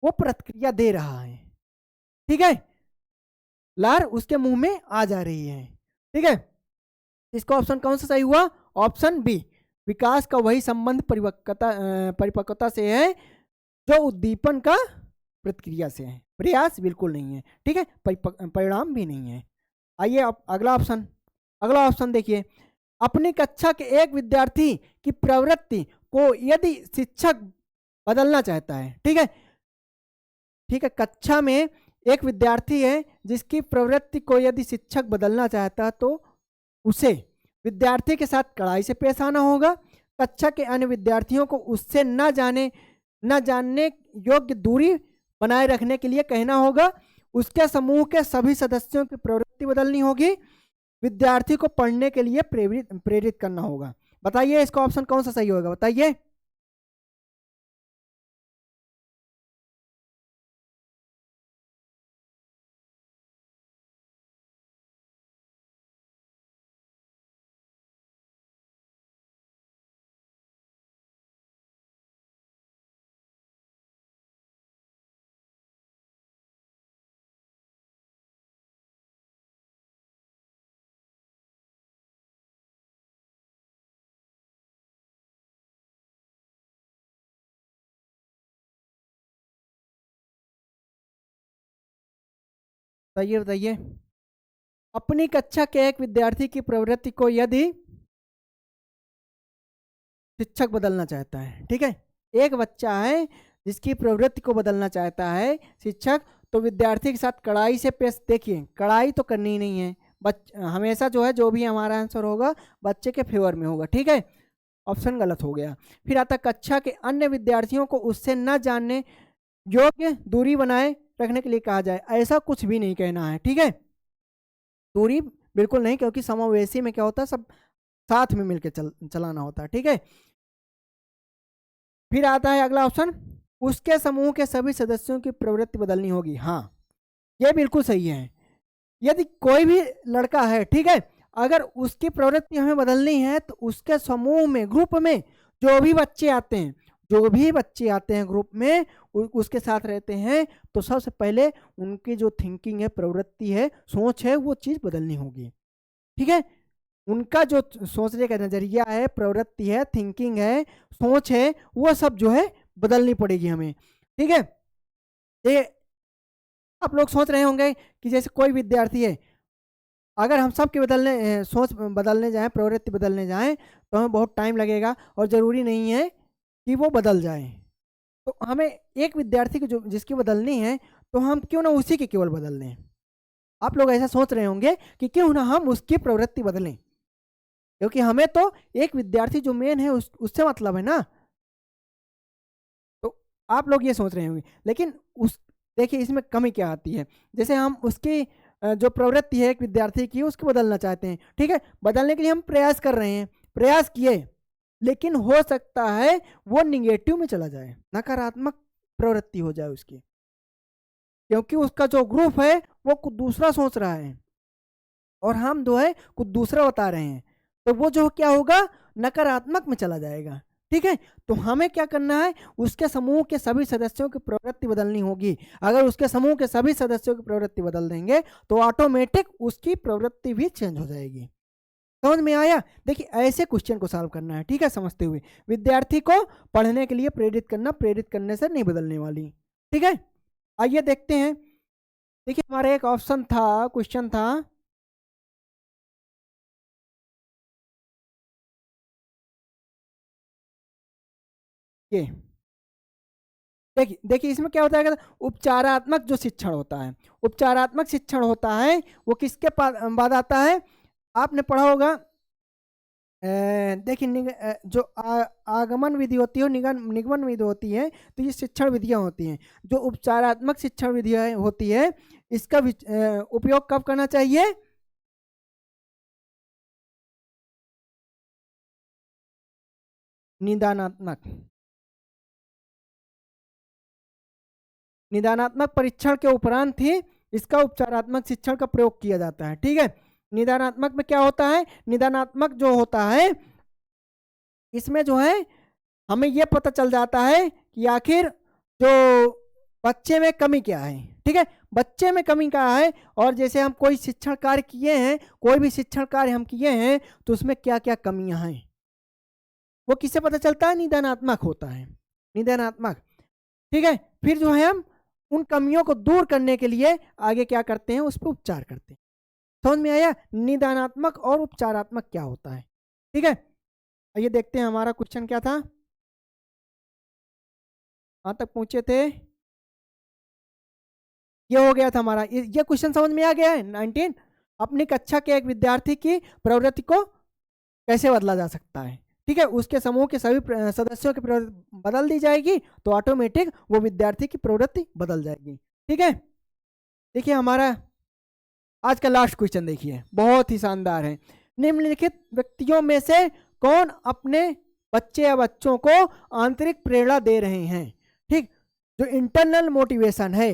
वो प्रतिक्रिया दे रहा है। ठीक है, लार उसके मुंह में आ जा रही है। ठीक है, इसका ऑप्शन कौन सा सही हुआ, ऑप्शन बी, विकास का वही संबंध परिपक्वता से है जो उद्दीपन का प्रतिक्रिया से है, प्रयास बिल्कुल नहीं है। ठीक है, परिणाम भी नहीं है। आइए अब अगला ऑप्शन, अगला ऑप्शन देखिए, अपनी कक्षा के एक विद्यार्थी की प्रवृत्ति को यदि शिक्षक बदलना चाहता है। ठीक है, ठीक है, कक्षा में एक विद्यार्थी है जिसकी प्रवृत्ति को यदि शिक्षक बदलना चाहता है तो उसे विद्यार्थी के साथ कड़ाई से पेश आना होगा, कक्षा के अन्य विद्यार्थियों को उससे न जानने योग्य दूरी बनाए रखने के लिए कहना होगा, उसके समूह के सभी सदस्यों की प्रवृत्ति बदलनी होगी, विद्यार्थी को पढ़ने के लिए प्रेरित करना होगा। बताइए इसका ऑप्शन कौन सा सही होगा, बताइए। बताइए बताइए, अपनी कक्षा के एक विद्यार्थी की प्रवृत्ति को यदि शिक्षक बदलना चाहता है। ठीक है, एक बच्चा है जिसकी प्रवृत्ति को बदलना चाहता है शिक्षक, तो विद्यार्थी के साथ कड़ाई से पेश, देखिए कड़ाई तो करनी ही नहीं है, हमेशा जो है जो भी हमारा आंसर होगा बच्चे के फेवर में होगा, ठीक है। ऑप्शन गलत हो गया। फिर आता कक्षा के अन्य विद्यार्थियों को उससे न जानने योग्य दूरी बनाए रखने के लिए कहा जाए, ऐसा कुछ भी नहीं कहना है, ठीक है। दूरी बिल्कुल नहीं, क्योंकि समावेशी में क्या होता है, सब साथ में मिलकर चलाना होता है, ठीक है। फिर आता है अगला ऑप्शन, उसके समूह के सभी सदस्यों की प्रवृत्ति बदलनी होगी। हाँ, ये बिल्कुल सही है। यदि कोई भी लड़का है, ठीक है, अगर उसकी प्रवृत्ति हमें बदलनी है तो उसके समूह में, ग्रुप में जो भी बच्चे आते हैं, ग्रुप में उसके साथ रहते हैं, तो सबसे पहले उनकी जो थिंकिंग है, प्रवृत्ति है, सोच है, वो चीज़ बदलनी होगी, ठीक है। उनका जो सोचने का नज़रिया है, प्रवृत्ति है, थिंकिंग है, सोच है, वो सब जो है बदलनी पड़ेगी हमें, ठीक है। ये आप लोग सोच रहे होंगे कि जैसे कोई विद्यार्थी है, अगर हम सब के सोच बदलने जाएं, प्रवृत्ति बदलने जाएं, तो हमें बहुत टाइम लगेगा और ज़रूरी नहीं है कि वो बदल जाए। तो हमें एक विद्यार्थी को जो जिसकी बदलनी है, तो हम क्यों ना उसी की केवल बदल लें। आप लोग ऐसा सोच रहे होंगे कि क्यों ना हम उसकी प्रवृत्ति बदलें, क्योंकि हमें तो एक विद्यार्थी जो मेन है उससे मतलब है ना। तो आप लोग ये सोच रहे होंगे, लेकिन उस देखिए इसमें कमी क्या आती है। जैसे हम उसकी जो प्रवृत्ति है एक विद्यार्थी की, उसको बदलना चाहते हैं, ठीक है। बदलने के लिए हम प्रयास कर रहे हैं, प्रयास किए, लेकिन हो सकता है वो निगेटिव में चला जाए, नकारात्मक प्रवृत्ति हो जाए उसकी, क्योंकि उसका जो ग्रुप है वो कुछ दूसरा सोच रहा है और हम जो है कुछ दूसरा बता रहे हैं, तो वो जो क्या होगा, नकारात्मक में चला जाएगा, ठीक है। तो हमें क्या करना है, उसके समूह के सभी सदस्यों की प्रवृत्ति बदलनी होगी। अगर उसके समूह के सभी सदस्यों की प्रवृत्ति बदल देंगे तो ऑटोमेटिक उसकी प्रवृत्ति भी चेंज हो जाएगी। समझ में आया? देखिए ऐसे क्वेश्चन को सॉल्व करना है, ठीक है, समझते हुए। विद्यार्थी को पढ़ने के लिए प्रेरित करना, प्रेरित करने से नहीं बदलने वाली, ठीक है। आइए देखते हैं। देखिए हमारा एक ऑप्शन था, क्वेश्चन था, ये देखिए इसमें क्या होता है, उपचारात्मक जो शिक्षण होता है, उपचारात्मक शिक्षण होता है, वो किसके बाद आता है, आपने पढ़ा होगा। देखिए जो आगमन विधि होती है, निगमन विधि होती है, तो ये शिक्षण विधियां होती हैं। जो उपचारात्मक शिक्षण विधियां होती है, इसका उपयोग कब करना चाहिए, निदानात्मक निदानात्मक परीक्षण के उपरांत ही इसका उपचारात्मक शिक्षण का प्रयोग किया जाता है, ठीक है। निदानात्मक में क्या होता है, निदानात्मक जो होता है इसमें जो है हमें यह पता चल जाता है कि आखिर जो बच्चे में कमी क्या है, ठीक है, बच्चे में कमी क्या है, और जैसे हम कोई शिक्षण कार्य किए हैं, कोई भी शिक्षण कार्य हम किए हैं, तो उसमें क्या क्या कमियां हैं, वो किससे पता चलता है, निदानात्मक होता है, निदानात्मक, ठीक है। फिर जो है हम उन कमियों को दूर करने के लिए आगे क्या करते हैं, उस पर उपचार करते हैं। समझ में आया निदानात्मक और उपचारात्मक क्या होता है, ठीक है। आइए देखते हैं हमारा क्वेश्चन क्या था, कहां तक पहुंचे थे। ये हो गया था हमारा, ये क्वेश्चन समझ में आ गया है। 19, अपनी कक्षा के एक विद्यार्थी की प्रवृत्ति को कैसे बदला जा सकता है, ठीक है। उसके समूह के सभी सदस्यों की प्रवृत्ति बदल दी जाएगी, तो ऑटोमेटिक वो विद्यार्थी की प्रवृत्ति बदल जाएगी, ठीक है। देखिए हमारा आज का लास्ट क्वेश्चन देखिए, बहुत ही शानदार है। निम्नलिखित व्यक्तियों में से कौन अपने बच्चे या बच्चों को आंतरिक प्रेरणा दे रहे हैं, ठीक। जो इंटरनल मोटिवेशन है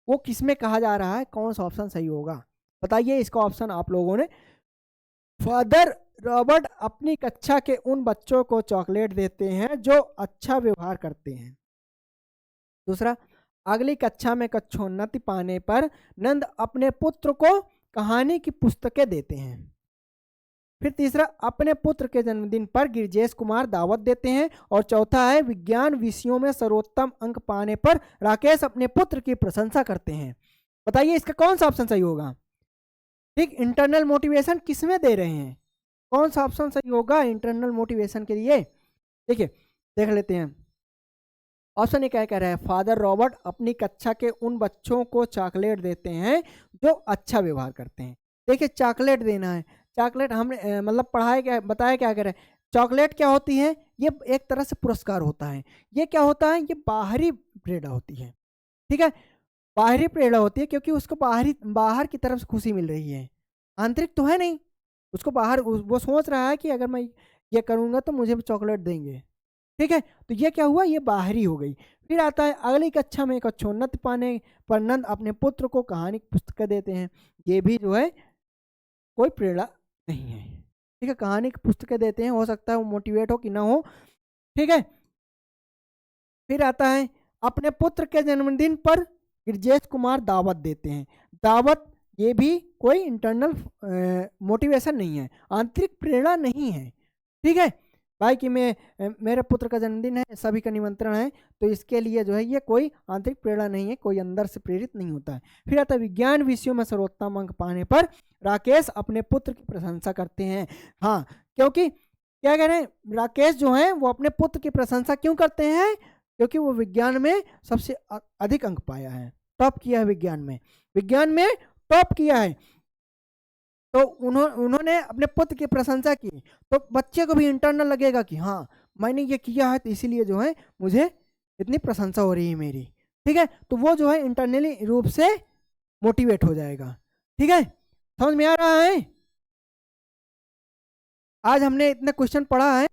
वो किसमें कहा जा रहा है, कौन सा ऑप्शन सही होगा, बताइए। इसका ऑप्शन आप लोगों ने, फादर रॉबर्ट अपनी कक्षा के उन बच्चों को चॉकलेट देते हैं जो अच्छा व्यवहार करते हैं। दूसरा, अगली कक्षा में कक्षोन्नति पाने पर नंद अपने पुत्र को कहानी की पुस्तकें देते हैं। फिर तीसरा, अपने पुत्र के जन्मदिन पर गिरजेश कुमार दावत देते हैं। और चौथा है, विज्ञान विषयों में सर्वोत्तम अंक पाने पर राकेश अपने पुत्र की प्रशंसा करते हैं। बताइए इसका कौन सा ऑप्शन सही होगा, ठीक। इंटरनल मोटिवेशन किसमें दे रहे हैं, कौन सा ऑप्शन सही होगा इंटरनल मोटिवेशन के लिए, देखिए देख लेते हैं। ऑप्शन ए क्या कह रहा है, फादर रॉबर्ट अपनी कक्षा के उन बच्चों को चॉकलेट देते हैं जो अच्छा व्यवहार करते हैं। देखिए चॉकलेट देना है, चॉकलेट हमने मतलब पढ़ाया क्या बताया क्या कह रहे हैं, चॉकलेट क्या होती है, ये एक तरह से पुरस्कार होता है। ये क्या होता है, ये बाहरी प्रेरणा होती है, ठीक है, बाहरी प्रेरणा होती है क्योंकि उसको बाहर की तरफ से खुशी मिल रही है, आंतरिक तो है नहीं। उसको बाहर वो सोच रहा है कि अगर मैं ये करूँगा तो मुझे चॉकलेट देंगे, ठीक है, तो ये क्या हुआ, ये बाहरी हो गई। फिर आता है अगली कक्षा में, कक्षोन्नति पाने पर नंद अपने पुत्र को कहानी की पुस्तकें देते हैं। ये भी जो है कोई प्रेरणा नहीं है, ठीक है, कहानी की पुस्तकें देते हैं, हो सकता है वो मोटिवेट हो कि ना हो, ठीक है। फिर आता है अपने पुत्र के जन्मदिन पर गिरजेश कुमार दावत देते हैं। दावत ये भी कोई इंटरनल मोटिवेशन नहीं है, आंतरिक प्रेरणा नहीं है, ठीक है भाई कि मेरे पुत्र का जन्मदिन है, सभी का निमंत्रण है, तो इसके लिए जो है ये कोई आंतरिक प्रेरणा नहीं है, कोई अंदर से प्रेरित नहीं होता है। फिर आता है विज्ञान विषयों में सर्वोत्तम अंक पाने पर राकेश अपने पुत्र की प्रशंसा करते हैं। हाँ, क्योंकि क्या कह रहे हैं, राकेश जो है वो अपने पुत्र की प्रशंसा क्यों करते हैं, क्योंकि वो विज्ञान में सबसे अधिक अंक पाया है, टॉप किया है विज्ञान में टॉप किया है, तो उन्होंने अपने पुत्र की प्रशंसा की, तो बच्चे को भी इंटरनल लगेगा कि हाँ मैंने ये किया है, तो इसीलिए जो है मुझे इतनी प्रशंसा हो रही है मेरी, ठीक है, तो वो जो है इंटरनली रूप से मोटिवेट हो जाएगा, ठीक है, समझ में आ रहा है। आज हमने इतने क्वेश्चन पढ़ा है,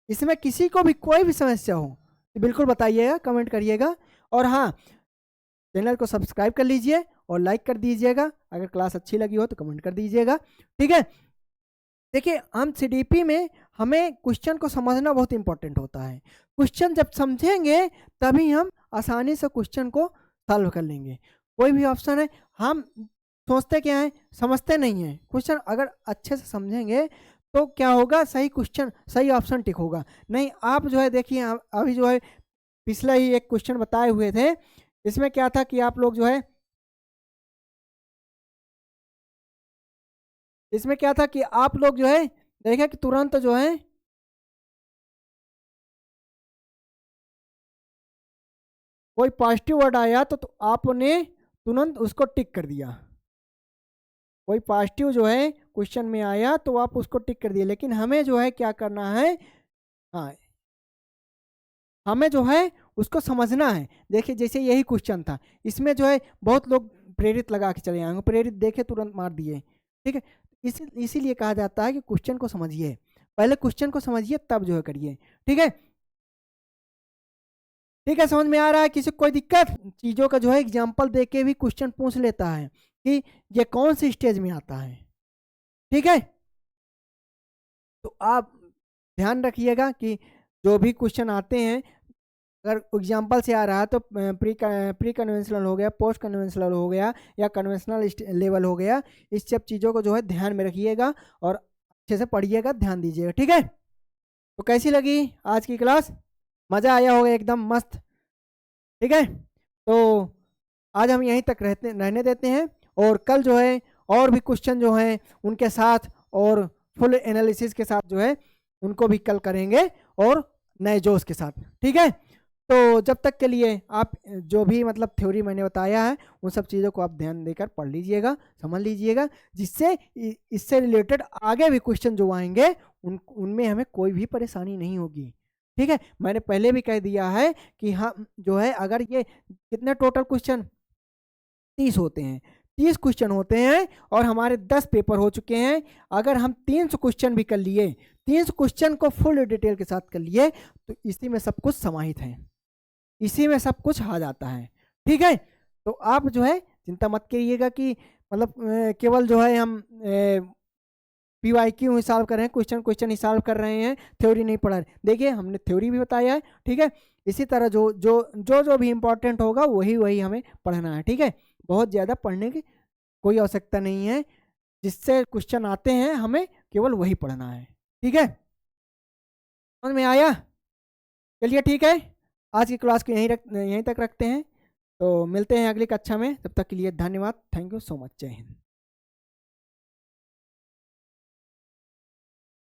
इसमें किसी को भी कोई भी समस्या हो तो बिल्कुल बताइएगा, कमेंट करिएगा, और हाँ चैनल को सब्सक्राइब कर लीजिए और लाइक कर दीजिएगा, अगर क्लास अच्छी लगी हो तो कमेंट कर दीजिएगा, ठीक है। देखिए हम सीडीपी में हमें क्वेश्चन को समझना बहुत इंपॉर्टेंट होता है, क्वेश्चन जब समझेंगे तभी हम आसानी से क्वेश्चन को सॉल्व कर लेंगे। कोई भी ऑप्शन है हम सोचते क्या है, समझते नहीं हैं, क्वेश्चन अगर अच्छे से समझेंगे तो क्या होगा, सही क्वेश्चन सही ऑप्शन टिक होगा। नहीं आप जो है देखिए अभी जो है पिछला ही एक क्वेश्चन बताए हुए थे, इसमें क्या था कि आप लोग जो है, इसमें क्या था कि आप लोग जो है देखे कि तुरंत जो है कोई पॉजिटिव वर्ड आया तो आपने तुरंत उसको टिक कर दिया, कोई पॉजिटिव जो है क्वेश्चन में आया तो आप उसको टिक कर दिए, लेकिन हमें जो है क्या करना है, हाँ हमें जो है उसको समझना है। देखिए जैसे यही क्वेश्चन था, इसमें जो है बहुत लोग प्रेरित लगा के चले आएंगे, प्रेरित देखे तुरंत मार दिए, ठीक है, इसीलिए कहा जाता है कि क्वेश्चन को समझिए, पहले क्वेश्चन को समझिए तब जो है करिए, ठीक है, ठीक है, समझ में आ रहा है, किसी को कोई दिक्कत, चीज़ों का जो है एग्जाम्पल दे के भी क्वेश्चन पूछ लेता है कि ये कौन सी स्टेज में आता है, ठीक है, तो आप ध्यान रखिएगा कि जो भी क्वेश्चन आते हैं अगर एग्जाम्पल से आ रहा है तो प्री कन्वेंशनल हो गया, पोस्ट कन्वेंशनल हो गया, या कन्वेंशनल लेवल हो गया, इस सब चीज़ों को जो है ध्यान में रखिएगा और अच्छे से पढ़िएगा, ध्यान दीजिएगा, ठीक है। तो कैसी लगी आज की क्लास, मज़ा आया होगा एकदम मस्त, ठीक है, तो आज हम यहीं तक रहने देते हैं, और कल जो है और भी क्वेश्चन जो हैं उनके साथ और फुल एनालिसिस के साथ जो है उनको भी कल करेंगे, और नए जोश के साथ, ठीक है। तो जब तक के लिए आप जो भी मतलब थ्योरी मैंने बताया है उन सब चीज़ों को आप ध्यान देकर पढ़ लीजिएगा, समझ लीजिएगा, जिससे इससे रिलेटेड आगे भी क्वेश्चन जो आएंगे उनमें हमें कोई भी परेशानी नहीं होगी, ठीक है। मैंने पहले भी कह दिया है कि हम जो है अगर ये कितने टोटल क्वेश्चन 30 होते हैं, 30 क्वेश्चन होते हैं और हमारे 10 पेपर हो चुके हैं, अगर हम 300 क्वेश्चन भी कर लिए, 300 क्वेश्चन को फुल डिटेल के साथ कर लिए तो इसी में सब कुछ समाहित है, इसी में सब कुछ आ जाता है, ठीक है। तो आप जो है चिंता मत करिएगा कि मतलब केवल जो है हम PYQ ही सॉल्व कर रहे हैं, क्वेश्चन ही सॉल्व कर रहे हैं, थ्योरी नहीं पढ़ा रहे। देखिए हमने थ्योरी भी बताया है, ठीक है, इसी तरह जो भी इम्पोर्टेंट होगा वही हमें पढ़ना है, ठीक है। बहुत ज़्यादा पढ़ने की कोई आवश्यकता नहीं है, जिससे क्वेश्चन आते हैं हमें केवल वही पढ़ना है, ठीक है, समझ में आया। चलिए ठीक है, आज की क्लास को यहीं तक रखते हैं, तो मिलते हैं अगली कक्षा में, तब तक के लिए धन्यवाद, थैंक यू सो मच, जय हिंद।